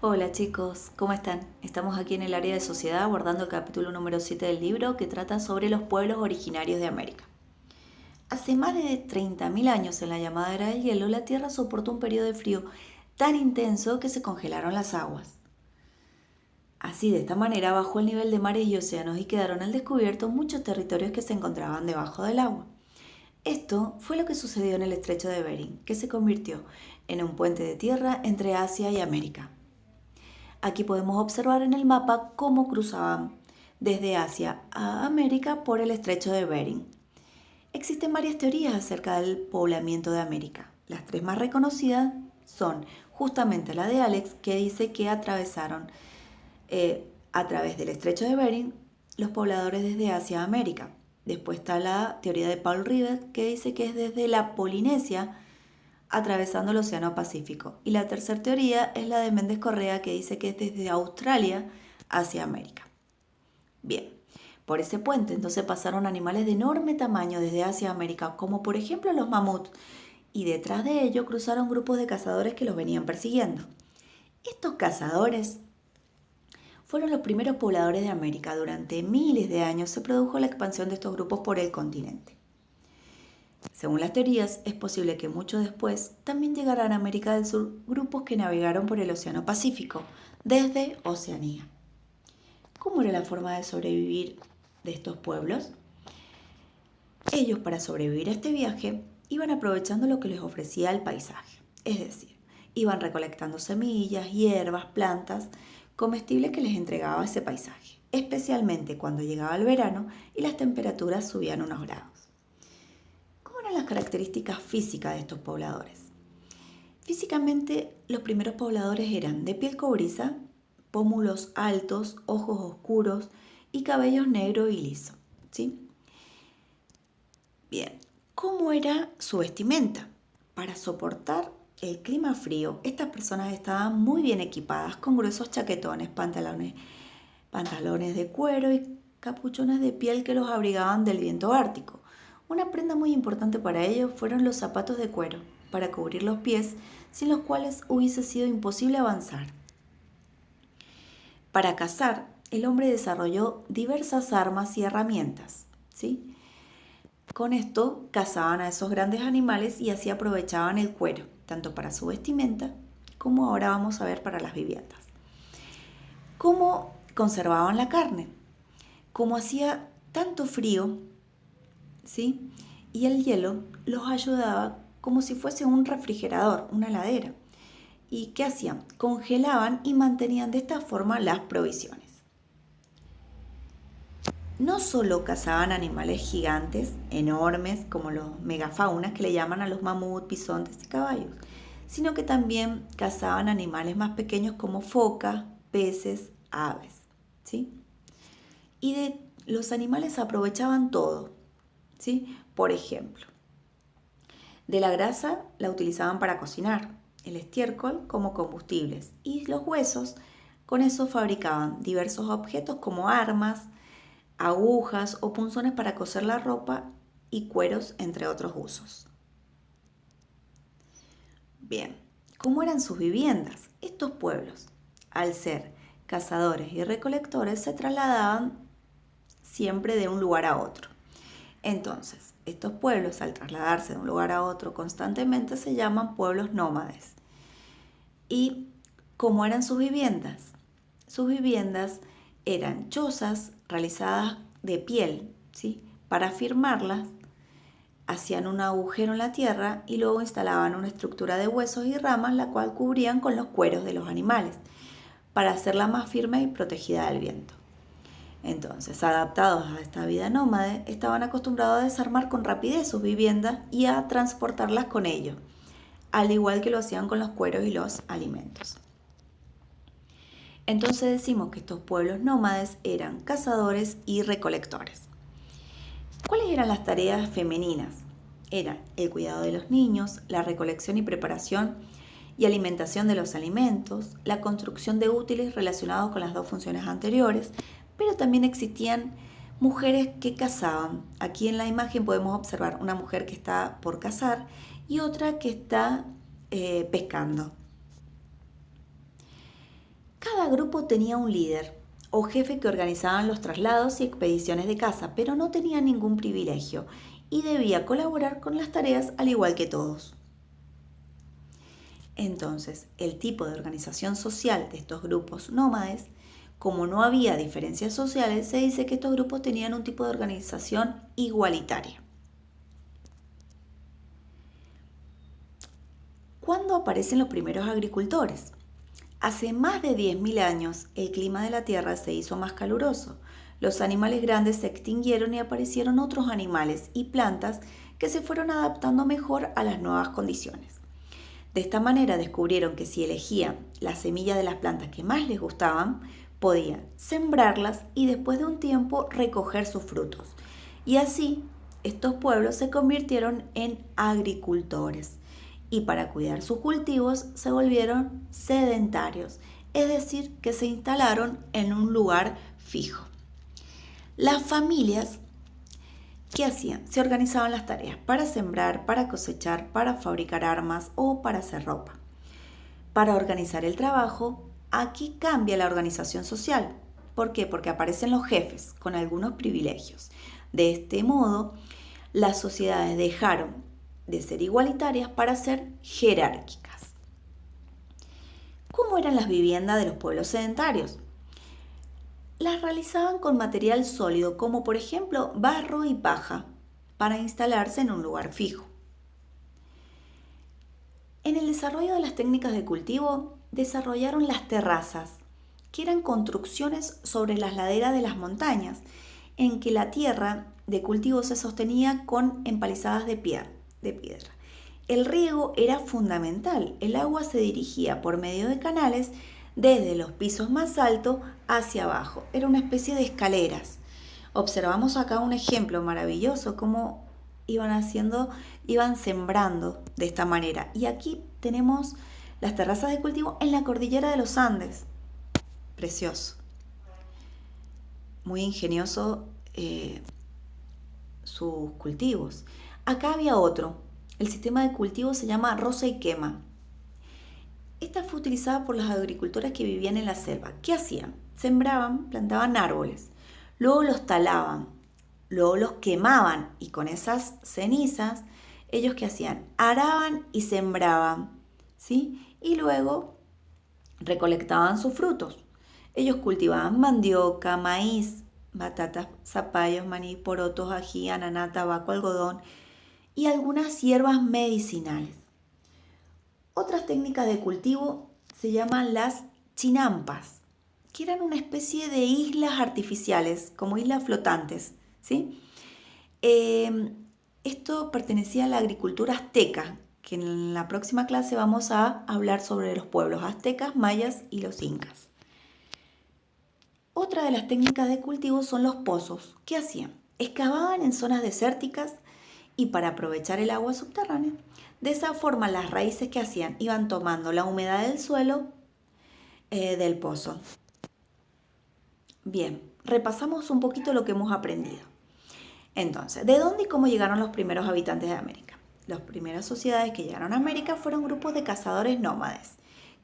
Hola chicos, ¿cómo están? Estamos aquí en el área de sociedad abordando el capítulo número 7 del libro que trata sobre los pueblos originarios de América. Hace más de 30.000 años en la llamada era del hielo, la Tierra soportó un periodo de frío tan intenso que se congelaron las aguas. Así, de esta manera bajó el nivel de mares y océanos y quedaron al descubierto muchos territorios que se encontraban debajo del agua. Esto fue lo que sucedió en el estrecho de Bering, que se convirtió en un puente de tierra entre Asia y América. Aquí podemos observar en el mapa cómo cruzaban desde Asia a América por el estrecho de Bering. Existen varias teorías acerca del poblamiento de América. Las tres más reconocidas son justamente la de Alex, que dice que atravesaron a través del estrecho de Bering los pobladores desde Asia a América. Después está la teoría de Paul Rivet, que dice que es desde la Polinesia atravesando el Océano Pacífico. Y la tercera teoría es la de Méndez Correa, que dice que es desde Australia hacia América. Bien, por ese puente entonces pasaron animales de enorme tamaño desde Asia a América, como por ejemplo los mamuts, y detrás de ellos cruzaron grupos de cazadores que los venían persiguiendo. Estos cazadores fueron los primeros pobladores de América. Durante miles de años se produjo la expansión de estos grupos por el continente. Según las teorías, es posible que mucho después también llegaran a América del Sur grupos que navegaron por el Océano Pacífico, desde Oceanía. ¿Cómo era la forma de sobrevivir de estos pueblos? Ellos, para sobrevivir a este viaje, iban aprovechando lo que les ofrecía el paisaje. Es decir, iban recolectando semillas, hierbas, plantas, comestibles que les entregaba ese paisaje, especialmente cuando llegaba el verano y las temperaturas subían unos grados. ¿Cómo eran las características físicas de estos pobladores? Físicamente, los primeros pobladores eran de piel cobriza, pómulos altos, ojos oscuros y cabellos negros y lisos. ¿Sí? Bien, ¿cómo era su vestimenta? Para soportar el clima frío, estas personas estaban muy bien equipadas con gruesos chaquetones, pantalones de cuero y capuchones de piel que los abrigaban del viento ártico. Una prenda muy importante para ellos fueron los zapatos de cuero, para cubrir los pies, sin los cuales hubiese sido imposible avanzar. Para cazar, el hombre desarrolló diversas armas y herramientas, ¿sí? Con esto cazaban a esos grandes animales y así aprovechaban el cuero, tanto para su vestimenta como ahora vamos a ver para las viviendas. ¿Cómo conservaban la carne? Como hacía tanto frío, ¿sí? Y el hielo los ayudaba como si fuese un refrigerador, una heladera. ¿Y qué hacían? Congelaban y mantenían de esta forma las provisiones. No solo cazaban animales gigantes, enormes, como los megafaunas que le llaman a los mamuts, bisontes y caballos, sino que también cazaban animales más pequeños como focas, peces, aves, ¿sí? Y de los animales aprovechaban todo, ¿sí? Por ejemplo, de la grasa la utilizaban para cocinar, el estiércol como combustibles y los huesos, con eso fabricaban diversos objetos como armas, agujas o punzones para coser la ropa y cueros, entre otros usos. Bien, ¿cómo eran sus viviendas? Estos pueblos, al ser cazadores y recolectores, se trasladaban siempre de un lugar a otro. Entonces, estos pueblos, al trasladarse de un lugar a otro constantemente, se llaman pueblos nómades. ¿Y cómo eran sus viviendas? Sus viviendas eran chozas realizadas de piel, ¿sí? Para firmarlas, hacían un agujero en la tierra y luego instalaban una estructura de huesos y ramas, la cual cubrían con los cueros de los animales, para hacerla más firme y protegida del viento. Entonces, adaptados a esta vida nómade, estaban acostumbrados a desarmar con rapidez sus viviendas y a transportarlas con ellos, al igual que lo hacían con los cueros y los alimentos. Entonces decimos que estos pueblos nómades eran cazadores y recolectores. ¿Cuáles eran las tareas femeninas? Era el cuidado de los niños, la recolección y preparación y alimentación de los alimentos, la construcción de útiles relacionados con las dos funciones anteriores, pero también existían mujeres que cazaban. Aquí en la imagen podemos observar una mujer que está por cazar y otra que está pescando. grupo tenía un líder o jefe que organizaban los traslados y expediciones de caza, pero no tenía ningún privilegio y debía colaborar con las tareas al igual que todos. Entonces, el tipo de organización social de estos grupos nómades, como no había diferencias sociales, se dice que estos grupos tenían un tipo de organización igualitaria. ¿Cuándo aparecen los primeros agricultores? Hace más de 10.000 años, el clima de la Tierra se hizo más caluroso. Los animales grandes se extinguieron y aparecieron otros animales y plantas que se fueron adaptando mejor a las nuevas condiciones. De esta manera descubrieron que si elegían las semillas de las plantas que más les gustaban, podían sembrarlas y después de un tiempo recoger sus frutos. Y así, estos pueblos se convirtieron en agricultores. Y para cuidar sus cultivos se volvieron sedentarios, es decir, que se instalaron en un lugar fijo. Las familias, ¿qué hacían? Se organizaban las tareas para sembrar, para cosechar, para fabricar armas o para hacer ropa. Para organizar el trabajo, aquí cambia la organización social. ¿Por qué? Porque aparecen los jefes con algunos privilegios. De este modo, las sociedades dejaron de ser igualitarias para ser jerárquicas. ¿Cómo eran las viviendas de los pueblos sedentarios? Las realizaban con material sólido, como por ejemplo barro y paja, para instalarse en un lugar fijo. En el desarrollo de las técnicas de cultivo, desarrollaron las terrazas, que eran construcciones sobre las laderas de las montañas, en que la tierra de cultivo se sostenía con empalizadas de piedra. El riego era fundamental. El agua se dirigía por medio de canales desde los pisos más altos hacia abajo. Era una especie de escaleras. Observamos acá un ejemplo maravilloso, cómo iban sembrando de esta manera. Y aquí tenemos las terrazas de cultivo en la cordillera de los Andes. Precioso. Muy ingenioso sus cultivos. Acá había otro. El sistema de cultivo se llama roza y quema. Esta fue utilizada por los agricultores que vivían en la selva. ¿Qué hacían? Sembraban, plantaban árboles, luego los talaban, luego los quemaban y con esas cenizas, ellos ¿qué hacían? Araban y sembraban, ¿sí? Y luego recolectaban sus frutos. Ellos cultivaban mandioca, maíz, batatas, zapallos, maní, porotos, ají, ananá, tabaco, algodón y algunas hierbas medicinales. Otras técnicas de cultivo se llaman las chinampas, que eran una especie de islas artificiales, como islas flotantes, ¿sí? Esto pertenecía a la agricultura azteca, que en la próxima clase vamos a hablar sobre los pueblos aztecas, mayas y los incas. Otra de las técnicas de cultivo son los pozos. ¿Qué hacían? Excavaban en zonas desérticas y para aprovechar el agua subterránea. De esa forma las raíces que hacían iban tomando la humedad del suelo del pozo. Bien, repasamos un poquito lo que hemos aprendido. Entonces, ¿de dónde y cómo llegaron los primeros habitantes de América? Las primeras sociedades que llegaron a América fueron grupos de cazadores nómades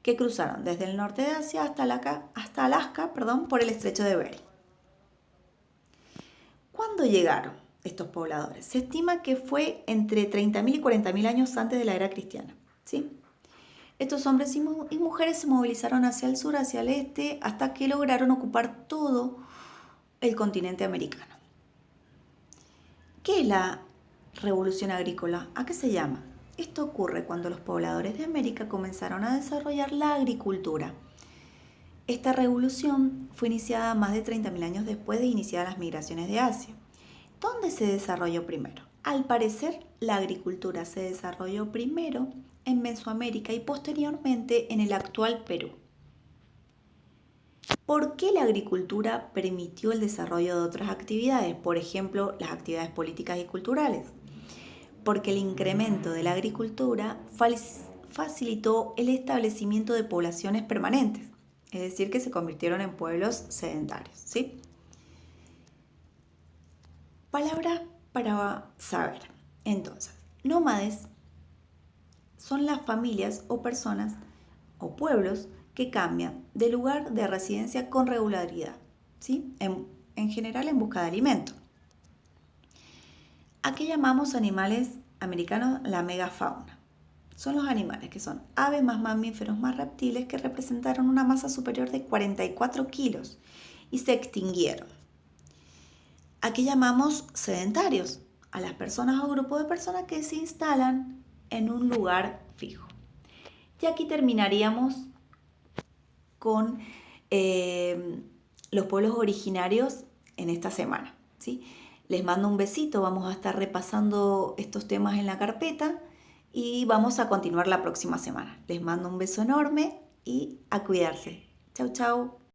que cruzaron desde el norte de Asia hasta Alaska, por el estrecho de Bering. ¿Cuándo llegaron estos pobladores? Se estima que fue entre 30.000 y 40.000 años antes de la era cristiana, ¿sí? Estos hombres y mujeres se movilizaron hacia el sur, hacia el este, hasta que lograron ocupar todo el continente americano. ¿Qué es la revolución agrícola? ¿A qué se llama? Esto ocurre cuando los pobladores de América comenzaron a desarrollar la agricultura. Esta revolución fue iniciada más de 30.000 años después de iniciar las migraciones de Asia. ¿Dónde se desarrolló primero? Al parecer, la agricultura se desarrolló primero en Mesoamérica y posteriormente en el actual Perú. ¿Por qué la agricultura permitió el desarrollo de otras actividades? Por ejemplo, las actividades políticas y culturales. Porque el incremento de la agricultura facilitó el establecimiento de poblaciones permanentes, es decir, que se convirtieron en pueblos sedentarios, ¿sí? Palabras para saber. Entonces, nómades son las familias o personas o pueblos que cambian de lugar de residencia con regularidad, ¿sí? En general en busca de alimento. ¿A qué llamamos animales americanos la megafauna? Son los animales que son aves más mamíferos más reptiles que representaron una masa superior de 44 kilos y se extinguieron. ¿A qué llamamos sedentarios? A las personas o grupos de personas que se instalan en un lugar fijo. Y aquí terminaríamos con los pueblos originarios en esta semana, ¿sí? Les mando un besito, vamos a estar repasando estos temas en la carpeta y vamos a continuar la próxima semana. Les mando un beso enorme y a cuidarse. Chau, chau.